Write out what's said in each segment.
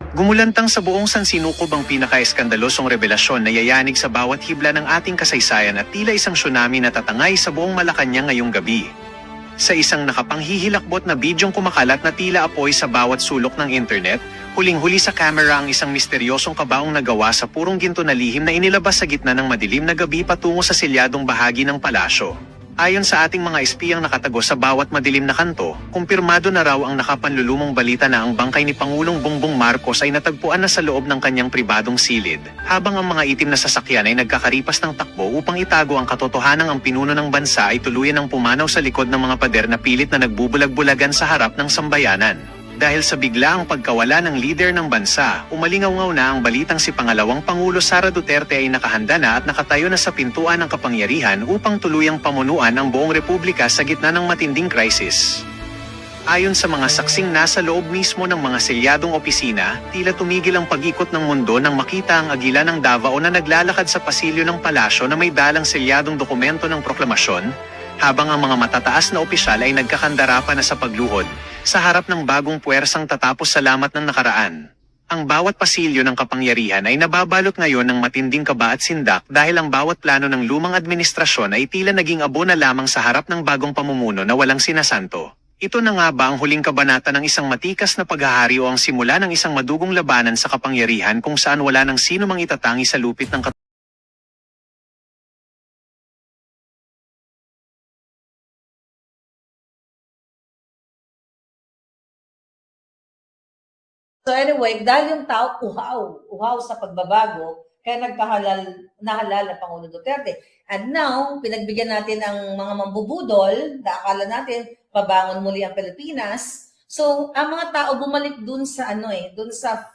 Gumulantang sa buong sansinukob ang pinaka-eskandalosong revelasyon na yayanig sa bawat hibla ng ating kasaysayan at tila isang tsunami na tatangay sa buong Malacanang ngayong gabi. Sa isang nakapanghihilakbot na bidyong kumakalat na tila apoy sa bawat sulok ng internet, huling-huli sa kamera ang isang misteryosong kabaong nagawa sa purong ginto na lihim na inilabas sa gitna ng madilim na gabi patungo sa selyadong bahagi ng palasyo. Ayon sa ating mga espiyang nakatago sa bawat madilim na kanto, kumpirmado na raw ang nakapanlulumong balita na ang bangkay ni Pangulong Bongbong Marcos ay natagpuan na sa loob ng kanyang pribadong silid, habang ang mga itim na sasakyan ay nagkakaripas ng takbo upang itago ang katotohanang ang pinuno ng bansa ay tuluyan ng pumanaw sa likod ng mga pader na pilit na nagbubulag-bulagan sa harap ng sambayanan. Dahil sa biglaang pagkawala ng lider ng bansa, umalingaw-ngaw na ang balitang si Pangalawang Pangulo Sara Duterte ay nakahanda na at nakatayo na sa pintuan ng kapangyarihan upang tuluyang pamunuan ang buong republika sa gitna ng matinding krisis. Ayon sa mga saksing nasa loob mismo ng mga selyadong opisina, tila tumigil ang pag-ikot ng mundo nang makita ang agila ng Davao na naglalakad sa pasilyo ng palasyo na may dalang selyadong dokumento ng proklamasyon, habang ang mga matataas na opisyal ay nagkakandara pa na sa pagluhod, sa harap ng bagong puwersang tatapos salamat ng nakaraan. Ang bawat pasilyo ng kapangyarihan ay nababalot ngayon ng matinding kaba at sindak dahil ang bawat plano ng lumang administrasyon ay tila naging abo na lamang sa harap ng bagong pamumuno na walang sinasanto. Ito na nga ba ang huling kabanata ng isang matikas na paghahari o ang simula ng isang madugong labanan sa kapangyarihan kung saan wala nang sino mang itatangi sa lupit ng So anyway, dahil yung tao uhaw sa pagbabago, kaya nahalal na Pangulo Duterte. And now, pinagbigyan natin ang mga mambubudol, na akala natin pabangon muli ang Pilipinas. So, ang mga tao bumalik dun sa dun sa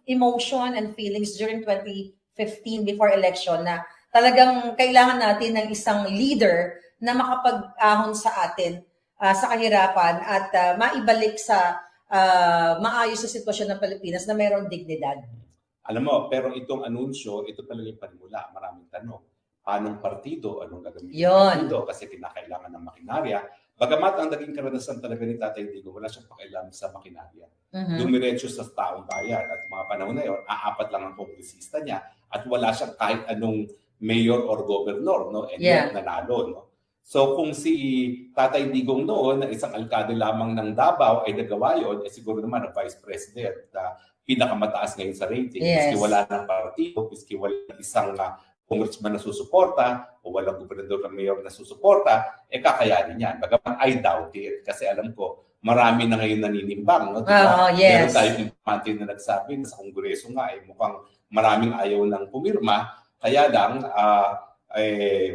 emotion and feelings during 2015 before election na talagang kailangan natin ng isang leader na makapag-ahon sa atin sa kahirapan at maibalik sa maayos sa sitwasyon ng Pilipinas na mayroong dignidad. Alam mo, pero itong anunsyo, ito talaga yung panimula. Maraming tanong. Anong partido? Anong gagamitin ng partido? Kasi kinakailangan ng makinarya. Bagamat ang naging karanasan talaga ni Tatay Digong, wala siyang pakailangan sa makinarya. Dumiretso sa taong bayan. At mga panahon na yun, aapat lang ang kongresista niya at wala siyang kahit anong mayor or governor, no? And yet, nanalo, no? So kung si Tatay Digong noon na isang alkade lamang ng Davao ay nagawa yun, siguro naman ang Vice President na pinakamataas ngayon sa rating. Miski wala ng partido, miski wala isang congressman na susuporta o walang gobernador na mayor na susuporta, kakayanin yan. Bagaman I doubt it kasi alam ko marami na ngayon naninimbang. No? Diba? Meron tayong impante na nagsabi na sa kongreso nga ay mukhang maraming ayaw ng pumirma. Kaya lang,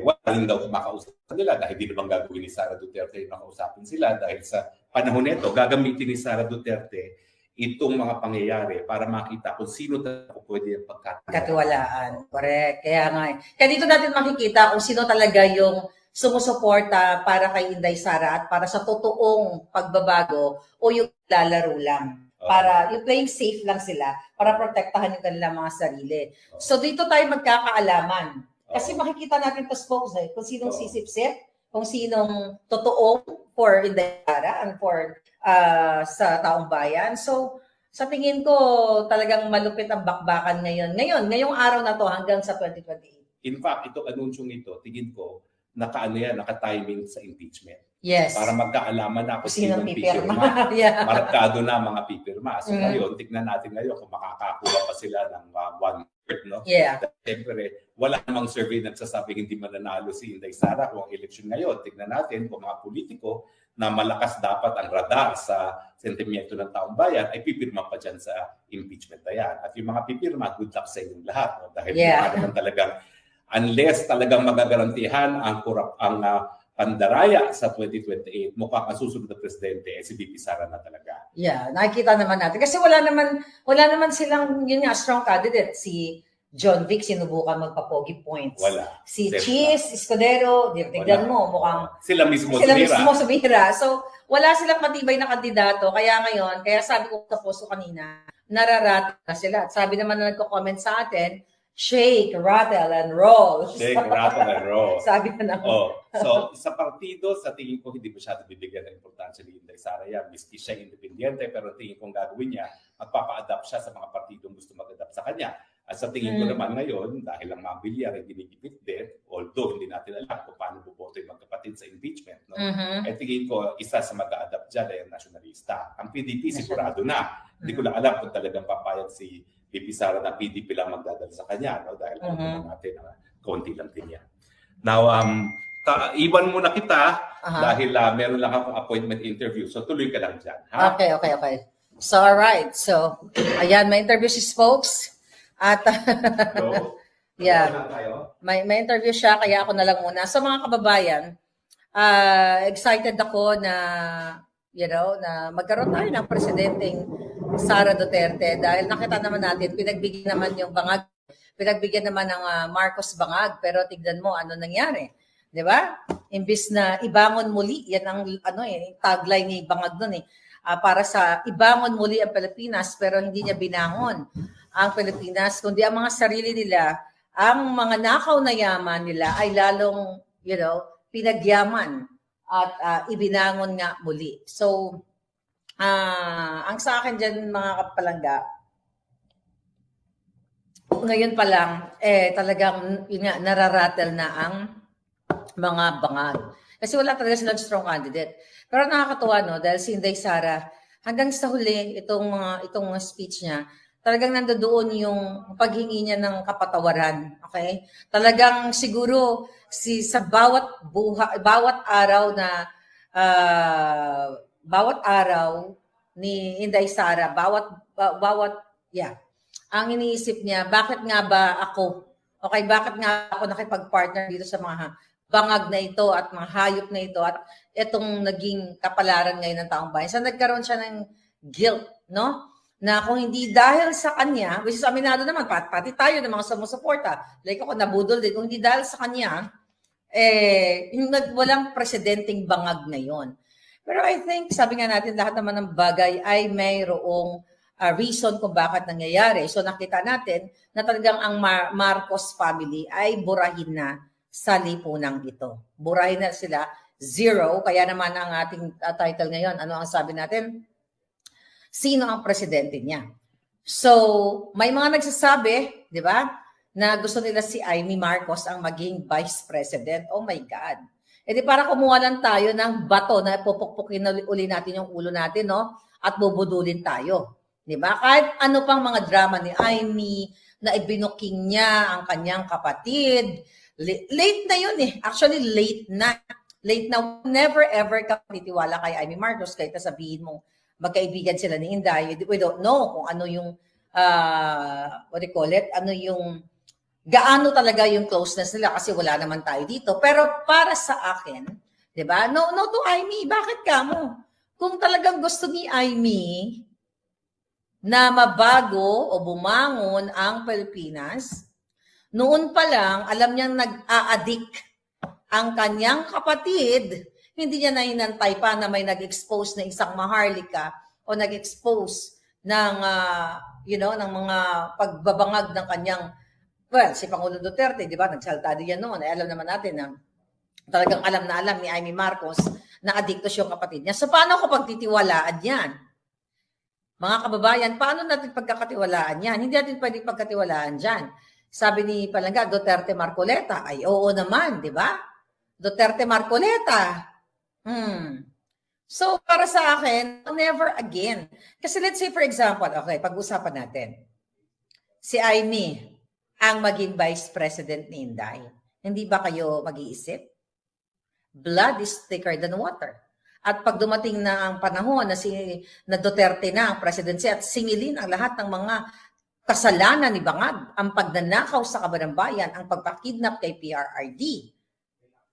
wala rin daw makausap nila dahil hindi naman gagawin ni Sara Duterte yung makausapin sila dahil sa panahon nito, gagamitin ni Sara Duterte itong mga pangyayari para makita kung sino talaga pwede yung pagkatiwalaan. Correct. Kaya nga. Kaya dito natin makikita kung sino talaga yung sumusuporta para kay Inday Sara at para sa totoong pagbabago o yung lalaro lang. Para yung playing safe lang sila para protektahan yung kanilang mga sarili. So dito tayo magkakaalaman. Kasi makikita natin to spokes kung sinong sisipsip, kung sinong totoo for Inday Sara and for sa taong bayan. So, sa tingin ko, talagang malupit ang bakbakan ngayon. Ngayong araw na to hanggang sa 2028. In fact, itong anunsyong ito, tingin ko, naka-timing sa impeachment. Yes. Para magkaalaman na kung sinong pipirma. Markado na mga pipirma. So ngayon, tignan natin ngayon kung makakakuha pa sila ng one-third. No? Siyempre, wala namang survey nagsasabing hindi mananalo si Inday Sara kung ang eleksyon ngayon. Tignan natin kung mga politiko na malakas dapat ang radar sa sentimiento ng taong bayan ay pipirma pa dyan sa impeachment na yan. At yung mga pipirma, good luck sa inyong lahat. No? Dahil naman talagang unless talagang magagarantihan ang pandaraya sa 2028, mukhang ang susunod na presidente si VP Sara na talaga. Nakikita naman natin. Kasi wala naman silang yun nga, strong candidate. Si John Vic sinubukan magpa-pogi points. Wala. Si Cheese Escudero, tignan mo, mukhang sila mismo sumira. So, wala silang matibay na kandidato. Kaya ngayon, kaya sabi ko sa posto kanina, nararating na sila. At sabi naman na nagko-comment sa atin, Shake, rattle, and roll. Shake, rattle, and roll. Sabi ka na. So, sa partido, sa tingin ko, hindi masyado bibigyan ng importansya ni Inday Sara yan. Miski siya independiente, pero tingin kong gagawin niya, magpapa-adapt siya sa mga partidong gusto mag-adapt sa kanya. At sa tingin ko naman ngayon, dahil ang mga bilyar ay ginigipit din, although hindi natin alam kung paano buboto yung magkapatid sa impeachment, no? Eh tingin ko, isa sa mag-a-adapt dyan ay ang nasyonalista. Ang PDP sigurado na. Hindi ko lang alam kung talagang papayag si VP Sara na PDP lang magdadala sa kanya, no? Dahil alam naman natin na konti lang din yan. Now, iwan muna kita dahil meron lang akong appointment interview. So tuloy ka lang dyan. Ha? Okay. So, alright. So, ayan, may interview si Spokes. At, So, yeah, may interview siya, kaya ako na lang muna. So, mga kababayan, excited ako na, na magkaroon tayo ng presidenteng Sara Duterte dahil nakita naman natin, pinagbigyan naman yung bangag, pinagbigyan naman ng Marcos bangag, pero tignan mo ano nangyari. 'Di ba? Imbis na ibangon muli, yan ang tagline ni bangag doon para sa ibangon muli ang Pilipinas, pero hindi niya binangon ang Pilipinas, kundi ang mga sarili nila, ang mga nakaw na yaman nila ay lalong, pinagyaman at ibinangon nga muli. So, ang sa akin dyan, mga kapalangga, ngayon pa lang, talagang nararatel na ang mga bangag. Kasi wala talaga silang strong candidate. Pero nakakatuwa, no? Dahil si Inday Sara, hanggang sa huli, itong speech niya, talagang nandoon yung paghingi niya ng kapatawaran. Okay? Talagang siguro, sa bawat araw ni Inday Sara, ang iniisip niya, bakit nga ba ako? Okay, bakit nga ako nakipag-partner dito sa mga bangag na ito at mga hayop na ito at itong naging kapalaran ngayon ng taong bayan. So nagkaroon siya ng guilt, no? Na kung hindi dahil sa kanya, which is aminado naman, pati tayo ng mga sumusuporta, like ako nabudol din, kung hindi dahil sa kanya, yung walang presidenteng bangag ngayon. Pero I think, sabi nga natin, lahat naman ng bagay ay mayroong reason kung bakit nangyayari. So nakita natin na talagang ang Marcos family ay burahin na sa lipunang ito. Burahin na sila, zero. Kaya naman ang ating title ngayon, ano ang sabi natin? Sino ang presidente niya? So, may mga nagsasabi, di ba, na gusto nila si Amy Marcos ang maging vice president. Oh my God. E di para kumuha lang tayo ng bato na pupukpukin na uli natin yung ulo natin, no? At bubudulin tayo. Di ba? Kahit ano pang mga drama ni Amy, na ibinuking niya ang kanyang kapatid. Late na yun Actually, late na. Late na. Never ever ka titiwala kay Amy Marcos kahit sabihin mong magkaibigan sila ni Inday. We don't know kung ano yung, what do you call it? Ano yung, gaano talaga yung closeness nila kasi wala naman tayo dito. Pero para sa akin, di ba? No to Amy, bakit ka mo? Kung talagang gusto ni Amy na mabago o bumangon ang Pilipinas, noon pa lang, alam niyang nag-a-addict ang kanyang kapatid, hindi niya nainantay pa na may nag-expose na isang maharlika o nag-expose ng, ng mga pagbabangag ng kanyang, si Pangulong Duterte, di ba, nagsalta din yan noon. Alam naman natin na talagang alam na alam ni Amy Marcos na addictos yung kapatid niya. So, paano ko pagtitiwalaan yan? Mga kababayan, paano natin pagkakatiwalaan yan? Hindi natin pwedeng pagkatiwalaan dyan. Sabi ni Palangga, Duterte Marcoleta. Ay, oo naman, di ba? Duterte Marcoleta. So, para sa akin, never again. Kasi let's say, for example, okay, pag-usapan natin. Si Amy ang maging vice president ni Inday. Hindi ba kayo mag-iisip? Blood is thicker than water. At pag dumating na ang panahon na Duterte na ang presidency at singilin ang lahat ng mga kasalanan ni Bangag, ang pagnanakaw sa kabanang bayan, ang pagpakidnap kay PRRD.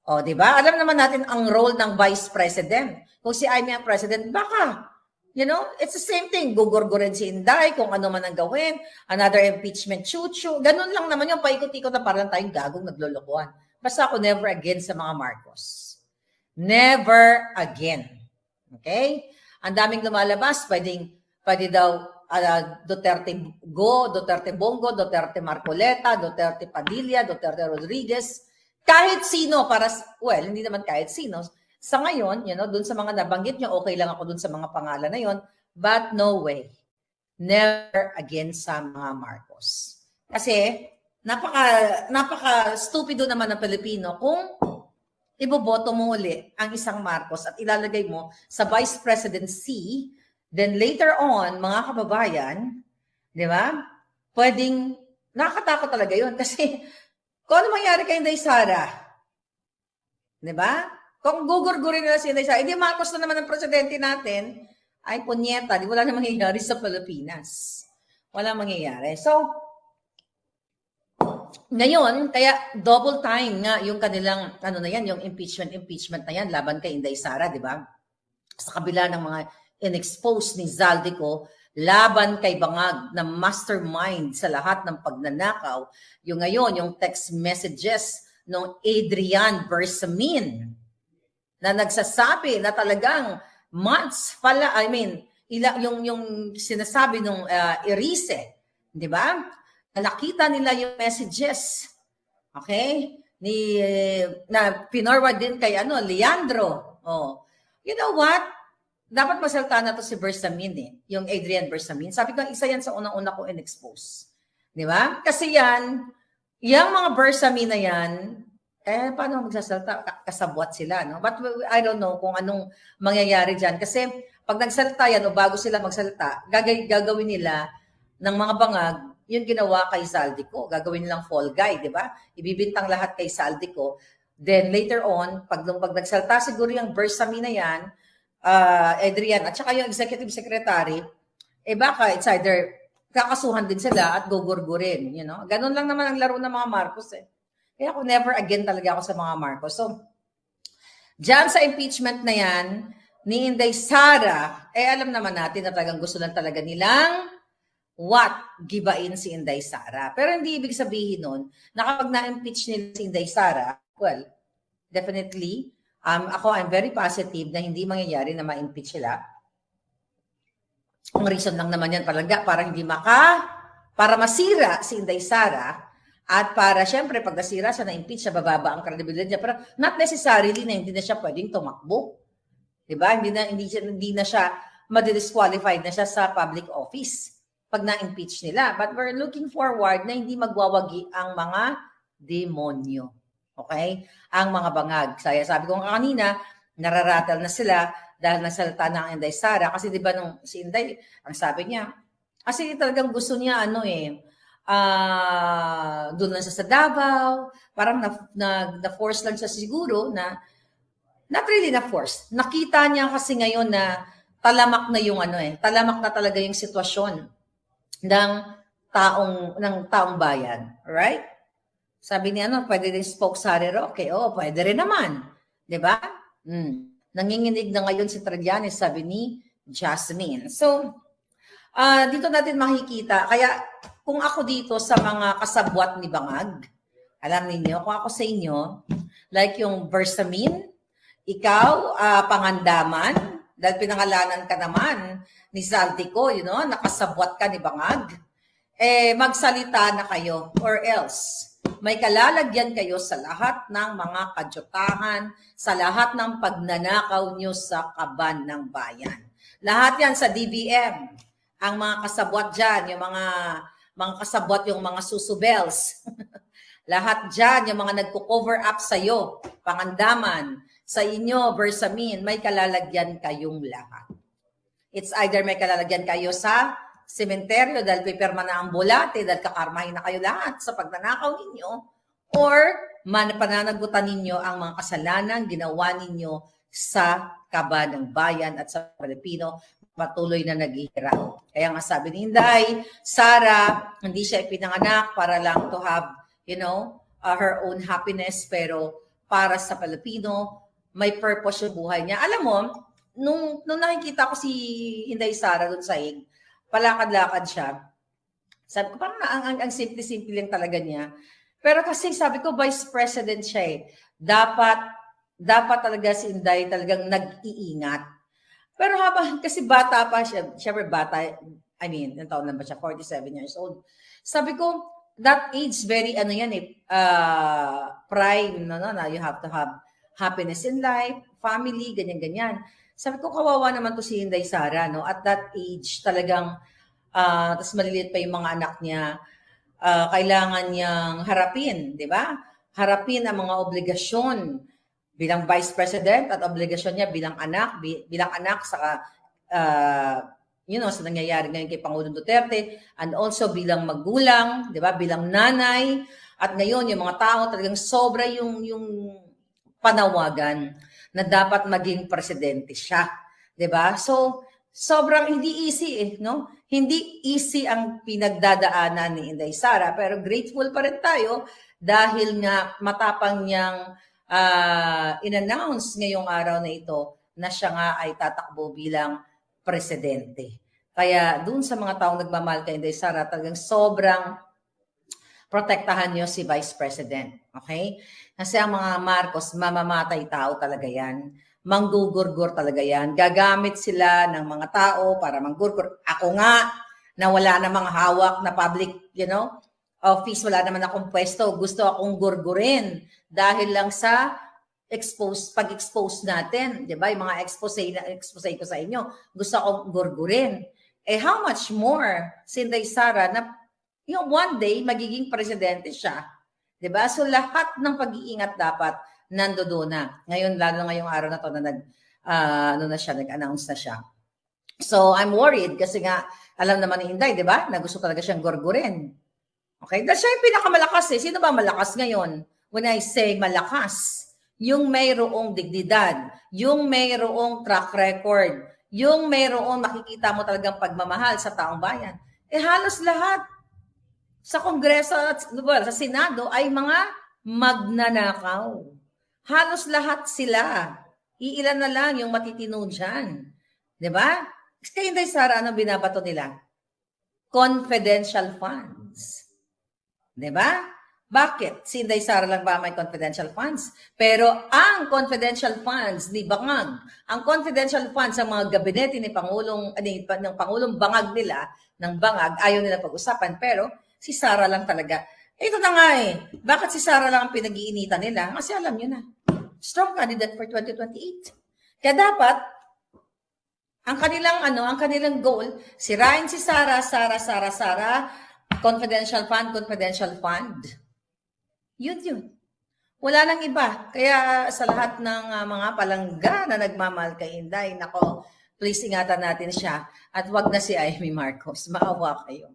O, di ba? Alam naman natin ang role ng vice president. Kung si Amy ang president, baka, it's the same thing. Gugurgurin si Inday, kung ano man ang gawin, another impeachment, chuchu. Ganun lang naman yung paikot-ikot na parang tayong gagong naglolokohan. Basta ako never again sa mga Marcos. Never again. Okay? Ang daming lumalabas, pwede daw Duterte Go, Duterte Bongo, Duterte Marcoleta, Duterte Padilla, Duterte Rodriguez, kahit sino hindi naman kahit sino. Sa ngayon, dun sa mga nabanggit nyo, okay lang ako dun sa mga pangalan na yon, but no way. Never again sa mga Marcos. Kasi, napaka-stupido naman ng Pilipino kung iboboto mo uli ang isang Marcos at ilalagay mo sa vice presidency. Then later on, mga kababayan, di ba? Pwedeng, nakakatakot talaga yun. Kasi, kung ano mangyari kay Inday Sara, di ba? Kung gugurgurin nila si Inday Sara, hindi Marcos na naman ang presidente natin, ay punyeta, wala na mangyayari sa Pilipinas. Wala mangyayari. So, ngayon, kaya double time nga yung kanilang, yung impeachment na yan, laban kay Inday Sara, di ba? Sa kabila ng mga in-expose ni Zaldico laban kay Bangag na mastermind sa lahat ng pagnanakaw. Yung ngayon, yung text messages ng Adrian Bersamin na nagsasabi na talagang months pala, yung sinasabi ng Erice, di ba? Nakita nila yung messages, okay? Na pinorward din kay Leandro. Oh. You know what? Dapat masalta na to si Bersamin yung Adrian Bersamin. Sabi ko, isa yan sa unang-una ko in-expose. Di ba? Kasi yung mga Bersamin na yan, paano magsasalta? Kasabwat sila, no? But I don't know kung anong mangyayari dyan. Kasi pag nagsalta yan o bago sila magsalta, gagawin nila ng mga bangag yung ginawa kay Zaldico. Gagawin nilang fall guy, di ba? Ibibintang lahat kay Zaldico. Then later on, pag nagsalta siguro yung Bersamin na yan, Adrian, at saka yung executive secretary, baka it's either kakasuhan din sila at gugurgurin, Ganun lang naman ang laro ng mga Marcos, Kaya ako never again talaga ako sa mga Marcos. So, dyan sa impeachment na yan, ni Inday Sara, alam naman natin na talagang gusto lang talaga nilang gibain si Inday Sara. Pero hindi ibig sabihin nun na kapag na-impeach nila si Inday Sara, well, definitely, I'm very positive na hindi mangyayari na ma-impeach sila. Ang reason lang naman yan talaga para masira si Inday Sara at para syempre pag nasira siya na-impeach siya, bababa ang credibility niya. Pero not necessarily na hindi na siya pwedeng tumakbo. Diba? Hindi na siya ma-disqualified na siya sa public office pag na-impeach nila. But we're looking forward na hindi magwawagi ang mga demonyo. Okay? Ang mga bangag. Sabi ko kanina, nararatal na sila dahil nasalita na ang Inday Sara. Kasi di ba nung si Inday, ang sabi niya, kasi talagang gusto niya, doon lang siya sa Davao. Parang na-force lang siya siguro na, not really na-force. Nakita niya kasi ngayon na talamak na yung talamak na talaga yung sitwasyon ng taong bayan. Right? Sabi niya, pwede din spokesman Roque. Pwede rin naman. Diba? Nanginginig na ngayon si Trillanes, sabi ni Jasmine. So, dito natin makikita. Kaya, kung ako dito sa mga kasabwat ni Bangag, alam niyo, kung ako sa inyo, like yung Bersamin, ikaw, Pangandaman, dahil pinangalanan ka naman ni Zaldico, nakasabwat ka ni Bangag, magsalita na kayo or else may kalalagyan kayo sa lahat ng mga kadyutahan, sa lahat ng pagnanakaw nyo sa kaban ng bayan. Lahat yan sa DBM. Ang mga kasabwat dyan, yung mga kasabwat, yung mga susubels. Lahat dyan, yung mga nagko-cover up sa'yo, Pangandaman, sa inyo, Bersamin, may kalalagyan kayong lahat. It's either may kalalagyan kayo sa sementeryo dahil pipirma na ang bulate dahil kakarmahin na kayo lahat sa pagnanakaw ninyo or pananagutan ninyo ang mga kasalanan ginawa ninyo sa kaban ng bayan at sa Pilipino patuloy na naghihirap. Kaya nga sabi ni Inday Sara, hindi siya ipinanganak para lang to have, her own happiness, pero para sa Pilipino, may purpose yung buhay niya. Alam mo, nung nakikita ko si Inday Sara doon sa hig, palakad-lakad siya. Sabi ko, parang ang simple-simple lang talaga niya. Pero kasi sabi ko, vice president siya Dapat talaga si Inday talagang nag-iingat. Pero kasi bata pa siya, syempre bata, I mean, ilang taon na ba siya? 47 years old. Sabi ko, that age, very, prime, you have to have happiness in life, family, ganyan-ganyan. Sabi ko, kawawa naman to si Inday Sara, no? At that age, talagang, tas maliliit pa yung mga anak niya, kailangan niyang harapin, di ba? Harapin ang mga obligasyon bilang Vice President at obligasyon niya bilang anak sa sa nangyayari ngayon kay Pangulong Duterte, and also bilang magulang, di ba? Bilang nanay, at ngayon yung mga tao talagang sobra yung panawagan na dapat maging presidente siya, di ba? So, sobrang hindi easy no? Hindi easy ang pinagdadaanan ni Inday Sara, pero grateful pa rin tayo dahil nga matapang niyang in-announce ngayong araw na ito na siya nga ay tatakbo bilang presidente. Kaya dun sa mga taong nagmamahal kay Inday Sara, talagang sobrang protektahan niyo si Vice President. Okay? Kasi ang mga Marcos, mamamatay tao talaga yan. Manggugurgur talaga yan. Gagamit sila ng mga tao para manggurgur. Ako nga, na wala namang hawak na public, office, wala naman akong pwesto. Gusto akong gurgurin dahil lang sa pag-expose natin. Diba? Yung mga expose ko sa inyo. Gusto akong gurgurin. How much more si Inday Sara na one day magiging presidente siya. Diba? So lahat ng pag-iingat dapat nandoon na. Ngayon, lalo ngayong araw na to na nag-announce na siya. So, I'm worried kasi nga, alam naman ni Inday, di ba? Na gusto talaga siyang gurgurin. Okay? Dahil siya yung pinakamalakas eh. Sino ba malakas ngayon? When I say malakas, yung mayroong dignidad, yung mayroong track record, yung mayroong makikita mo talagang pagmamahal sa taong bayan. Halos lahat sa Kongreso at sa Senado ay mga magnanakaw. Halos lahat sila. Iilan na lang yung matitino dyan. Diba? Kaya Inday Sara, ano binabato nila? Confidential funds. Diba? Bakit? Si Inday Sara lang ba may confidential funds? Pero ang confidential funds ni Bangag, ang confidential funds sa mga gabinete ni Pangulong, ng Pangulong Bangag nila, ng Bangag, ayaw nila pag-usapan. Pero si Sara lang talaga. Ito na nga Bakit si Sara lang ang pinag-iinitan nila? Kasi alam nyo na. Strong candidate for 2028. Kaya dapat, ang kanilang goal, sirain si Sara, confidential fund. Yun. Wala nang iba. Kaya sa lahat ng mga palangga na nagmamahal kay Inday, nako, please ingatan natin siya. At wag na si Amy Marcos. Maawa kayo.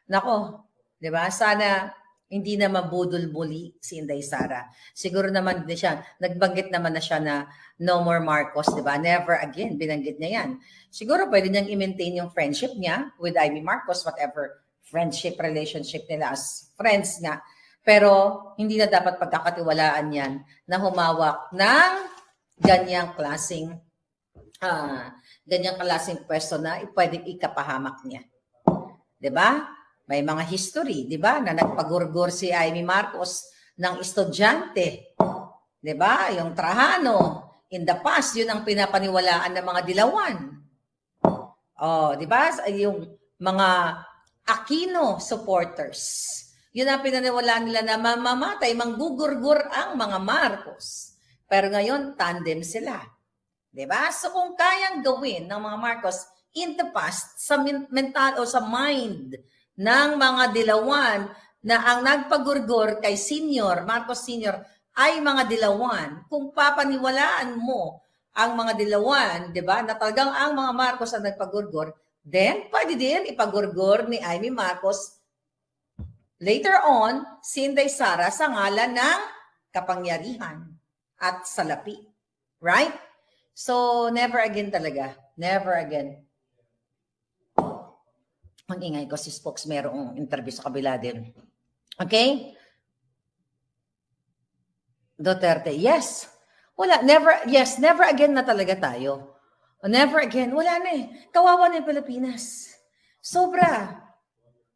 Nako, di ba? Sana hindi na mabudol-buli si Inday Sara. Siguro naman din siya, nagbanggit naman na siya na no more Marcos, di ba? Never again, binanggit niya yan. Siguro pwede niyang i-maintain yung friendship niya with Amy Marcos, whatever friendship, relationship nila as friends nga. Pero hindi na dapat pagkakatiwalaan yan na humawak ng ganyang klaseng pwesto na pwedeng ikapahamak niya. Di ba? May mga history, di ba, na nagpagurgur si Amy Marcos ng estudyante. Di ba? Yung Trajano. In the past, yun ang pinapaniwalaan ng mga dilawan. Di ba? Yung mga Aquino supporters. Yun ang pinaniwalaan nila na mamamatay, manggugurgur ang mga Marcos. Pero ngayon, tandem sila. Di ba? So kung kayang gawin ng mga Marcos in the past, sa mental o sa mind ng mga dilawan na ang nagpagurgur kay Marcos Sr. ay mga dilawan, kung papaniwalaan mo ang mga dilawan, di ba, na talagang ang mga Marcos ang nagpagurgur, then pwede din ipagurgur ni Amy Marcos later on, si Inday Sara sa ngalan ng kapangyarihan at salapi. Right? So, never again talaga. Never again. Ang ingay ko si Spokes, merong interview sa kabila din. Okay? Duterte, yes. Wala, never again na talaga tayo. Never again, wala na Kawawa na yung Pilipinas. Sobra.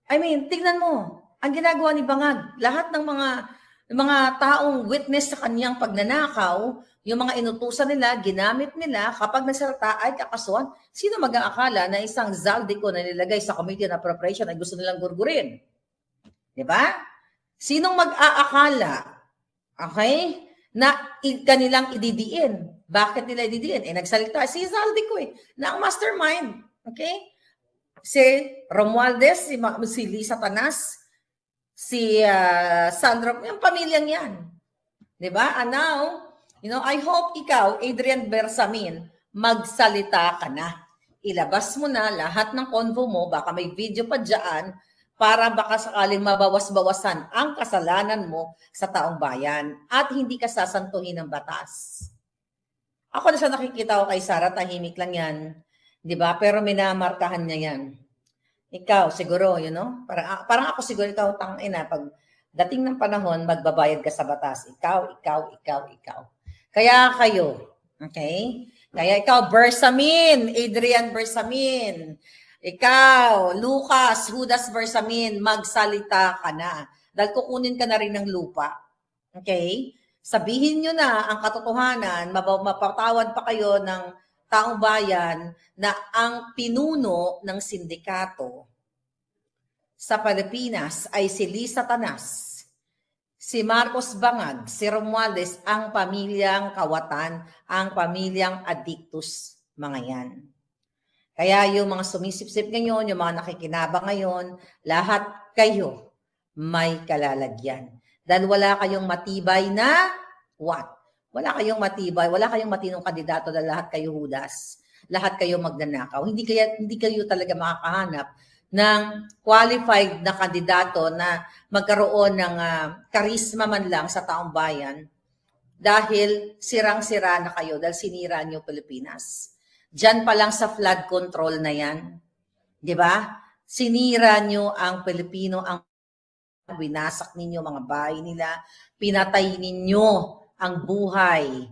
I mean, tignan mo, ang ginagawa ni Bangag, lahat ng mga taong witness sa kanyang pagnanakaw, Yung mga inutusan nila, ginamit nila, kapag nagsalita ay kakasuhan, sino mag-aakala na isang Zaldico na nilagay sa Committee on Appropriation ay gusto nilang gurgurin? Di ba? Sinong mag-aakala, okay, na kanilang ididiin? Bakit nila ididiin? Nagsalita si Zaldico na ang mastermind. Okay? Si Romualdez, si Lisa Tanas, si Sandro, yung pamilyang yan. Di ba? And now, I hope ikaw, Adrian Bersamin, magsalita ka na. Ilabas mo na lahat ng convo mo, baka may video pa dyan, para baka sakaling mabawas-bawasan ang kasalanan mo sa taong bayan at hindi ka sasantuhin ng batas. Ako na sa nakikita ko kay Sara, tahimik lang yan. Di ba? Pero minamarkahan niya yan. Ikaw, siguro, parang ako siguro, ikaw, tangina, pag dating ng panahon, magbabayad ka sa batas. Ikaw. Kaya kayo, okay? Kaya ikaw, Bersamin, Adrian Bersamin. Ikaw, Lucas, Judas Bersamin, magsalita ka na. Dahil kukunin ka na rin ng lupa. Okay? Sabihin nyo na ang katotohanan, mapatawad pa kayo ng taong bayan na ang pinuno ng sindikato sa Pilipinas ay si Lisa Tanas, si Marcos Bangag, si Romualdez, ang pamilyang Kawatan, ang pamilyang Adictus, mga yan. Kaya yung mga sumisip-sip ngayon, yung mga nakikinabang ngayon, lahat kayo may kalalagyan. Dahil wala kayong matibay na what? Wala kayong matibay, wala kayong matinong kandidato dahil lahat kayo Judas. Lahat kayo magnanakaw. Hindi kayo talaga makakahanap ng qualified na kandidato na magkaroon ng karisma man lang sa taong bayan dahil sirang-sira na kayo dahil sinira niyo Pilipinas. Diyan pa lang sa flood control na yan. Di ba? Sinira niyo ang Pilipino, ang winasak ninyo mga bahay nila, pinatay ninyo ang buhay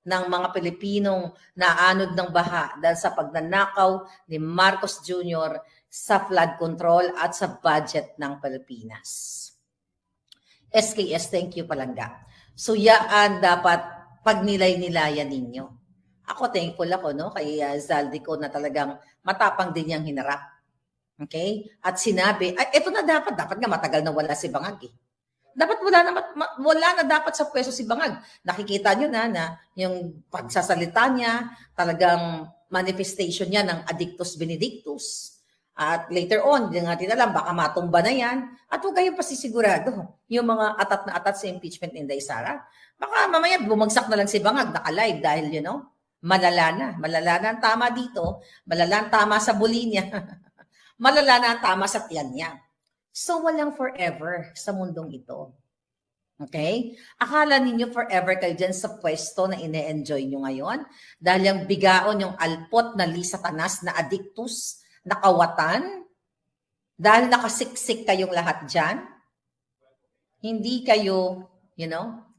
ng mga Pilipinong naanod ng baha dahil sa pagnanakaw ni Marcos Jr. sa flood control at sa budget ng Pilipinas. SKS, thank you Palangga. So yaan dapat pagnilay-nilayan ninyo. Ako thankful ako kay Zaldico na talagang matapang din niyang hinarap. Okay? At sinabi, ito na dapat nga matagal na wala si Bangag Dapat wala na dapat sa pwesto si Bangag. Nakikita nyo na yung pagsasalita niya, talagang manifestation niya ng Addictus Benedictus. At later on, hindi natin alam, baka matumba na yan. At huwag kayong pasisigurado yung mga atat na atat sa impeachment ni Inday Sara. Baka mamaya bumagsak na lang si Bangag, naka-live dahil, malala na ang tama dito, malala ang tama sa buli niya, malala na ang tama sa tiyan niya. So, walang forever sa mundong ito. Okay? Akala ninyo forever kayo dyan sa pwesto na ine-enjoy nyo ngayon? Dahil yung bigaon, yung alpot na Lisa Tanas na Adictus, na Kawatan, dahil nakasiksik kayong lahat dyan, hindi kayo,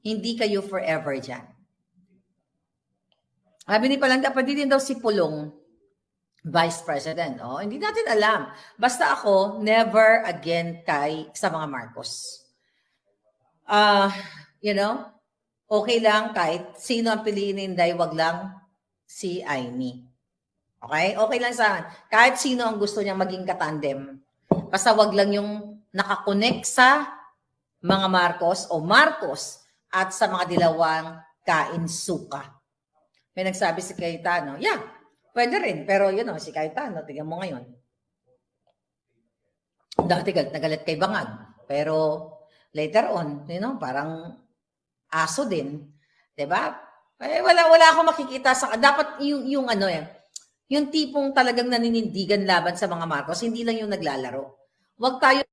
hindi kayo forever dyan. Sabi ni Palangga, pwede din daw si Pulong, Vice President. Hindi natin alam. Basta ako, never again sa mga Marcos. Okay lang kahit sino ang piliin ni Inday, wag lang si Amy. Okay? Okay lang sa kahit sino ang gusto niyang maging katandem. Basta wag lang yung nakakonek sa mga Marcos o Marcos at sa mga dilawang kainsuka. May nagsabi si Cayetano, pwede rin. Pero si Cayetano, tingnan mo ngayon. Dati nagalit kay Bangag. Pero later on, parang aso din. Diba? Wala akong makikita sa dapat yung tipong talagang naninindigan laban sa mga Marcos, hindi lang yung naglalaro. Huwag tayo